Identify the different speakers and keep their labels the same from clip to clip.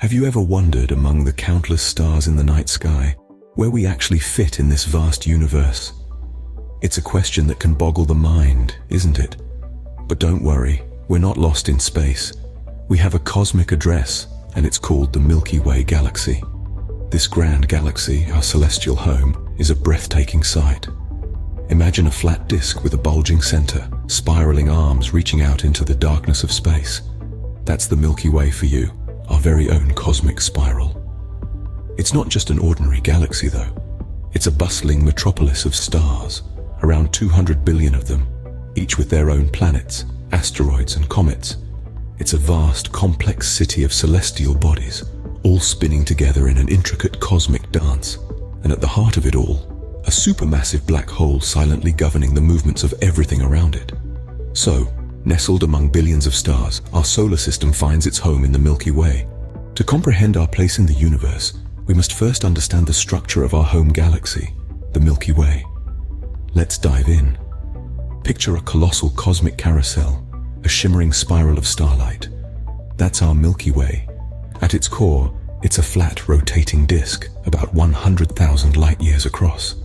Speaker 1: Have you ever wondered among the countless stars in the night sky where we actually fit in this vast universe? It's a question that can boggle the mind, isn't it? But don't worry, we're not lost in space. We have a cosmic address, and it's called the Milky Way Galaxy. This grand galaxy, our celestial home, is a breathtaking sight. Imagine a flat disk with a bulging center, spiraling arms reaching out into the darkness of space. That's the Milky Way for you, our very own cosmic spiral. It's not just an ordinary galaxy though. It's a bustling metropolis of stars, around 200 billion of them, each with their own planets, asteroids and comets. It's a vast, complex city of celestial bodies, all spinning together in an intricate cosmic dance. And at the heart of it all, a supermassive black hole silently governing the movements of everything around it. So, nestled among billions of stars, our solar system finds its home in the Milky Way. To comprehend our place in the universe, we must first understand the structure of our home galaxy, the Milky Way. Let's dive in. Picture a colossal cosmic carousel, a shimmering spiral of starlight. That's our Milky Way. At its core, it's a flat, rotating disk, about 100,000 light-years across.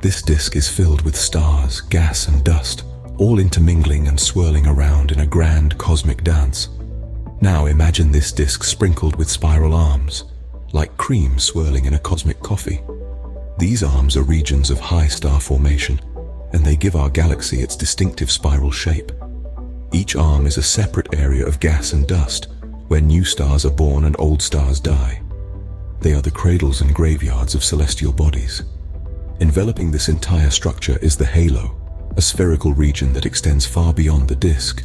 Speaker 1: This disk is filled with stars, gas and dust, all intermingling and swirling around in a grand cosmic dance. Now imagine this disk sprinkled with spiral arms, like cream swirling in a cosmic coffee. These arms are regions of high star formation, and they give our galaxy its distinctive spiral shape. Each arm is a separate area of gas and dust, where new stars are born and old stars die. They are the cradles and graveyards of celestial bodies. Enveloping this entire structure is the halo, a spherical region that extends far beyond the disk.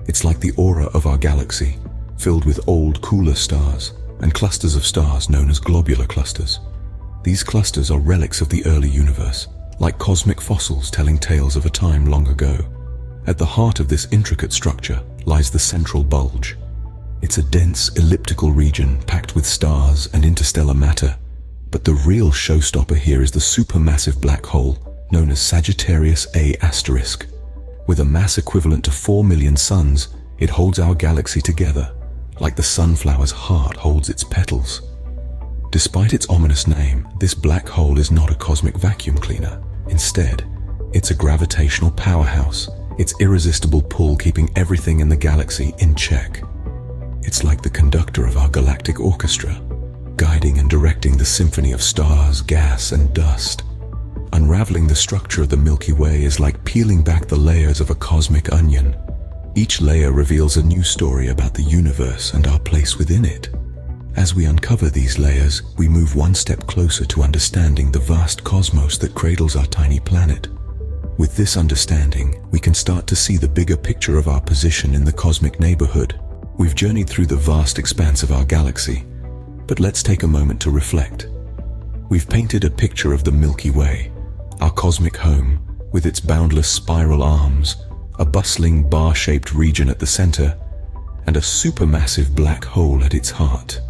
Speaker 1: It's like the aura of our galaxy, filled with old, cooler stars and clusters of stars known as globular clusters. These clusters are relics of the early universe, like cosmic fossils telling tales of a time long ago. At the heart of this intricate structure lies the central bulge. It's a dense, elliptical region packed with stars and interstellar matter. But the real showstopper here is the supermassive black hole known as Sagittarius A*. With a mass equivalent to 4 million suns, it holds our galaxy together, like the sunflower's heart holds its petals. Despite its ominous name, this black hole is not a cosmic vacuum cleaner. Instead, it's a gravitational powerhouse, its irresistible pull keeping everything in the galaxy in check. It's like the conductor of our galactic orchestra, guiding and directing the symphony of stars, gas, and dust. Unraveling the structure of the Milky Way is like peeling back the layers of a cosmic onion. Each layer reveals a new story about the universe and our place within it. As we uncover these layers, we move one step closer to understanding the vast cosmos that cradles our tiny planet. With this understanding, we can start to see the bigger picture of our position in the cosmic neighborhood. We've journeyed through the vast expanse of our galaxy, but let's take a moment to reflect. We've painted a picture of the Milky Way, our cosmic home, with its boundless spiral arms, a bustling bar-shaped region at the center, and a supermassive black hole at its heart.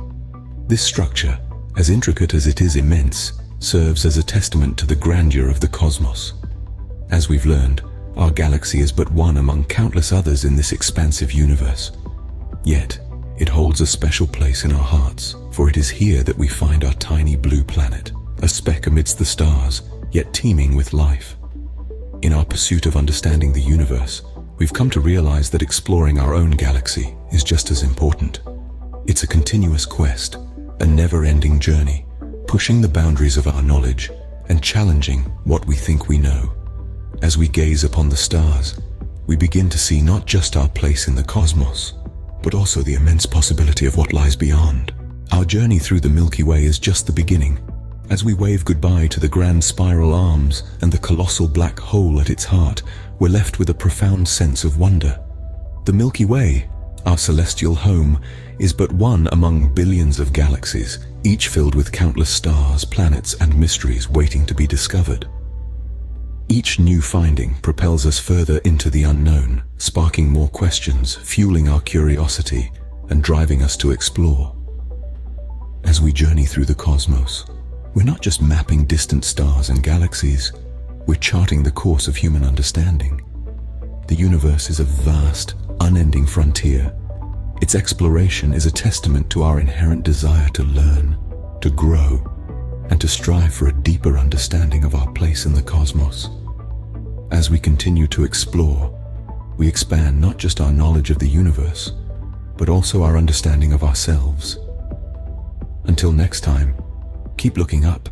Speaker 1: This structure, as intricate as it is immense, serves as a testament to the grandeur of the cosmos. As we've learned, our galaxy is but one among countless others in this expansive universe. Yet, it holds a special place in our hearts, for it is here that we find our tiny blue planet, a speck amidst the stars, yet teeming with life. In our pursuit of understanding the universe, we've come to realize that exploring our own galaxy is just as important. It's a continuous quest, a never-ending journey, pushing the boundaries of our knowledge and challenging what we think we know. As we gaze upon the stars, we begin to see not just our place in the cosmos, but also the immense possibility of what lies beyond. Our journey through the Milky Way is just the beginning. As we wave goodbye to the grand spiral arms and the colossal black hole at its heart, we're left with a profound sense of wonder. The Milky Way, our celestial home, is but one among billions of galaxies, each filled with countless stars, planets, and mysteries waiting to be discovered. Each new finding propels us further into the unknown, sparking more questions, fueling our curiosity, and driving us to explore. As we journey through the cosmos, we're not just mapping distant stars and galaxies, we're charting the course of human understanding. The universe is a vast, unending frontier, Its exploration is a testament to our inherent desire to learn, to grow, and to strive for a deeper understanding of our place in the cosmos. As we continue to explore, we expand not just our knowledge of the universe, but also our understanding of ourselves. Until next time, keep looking up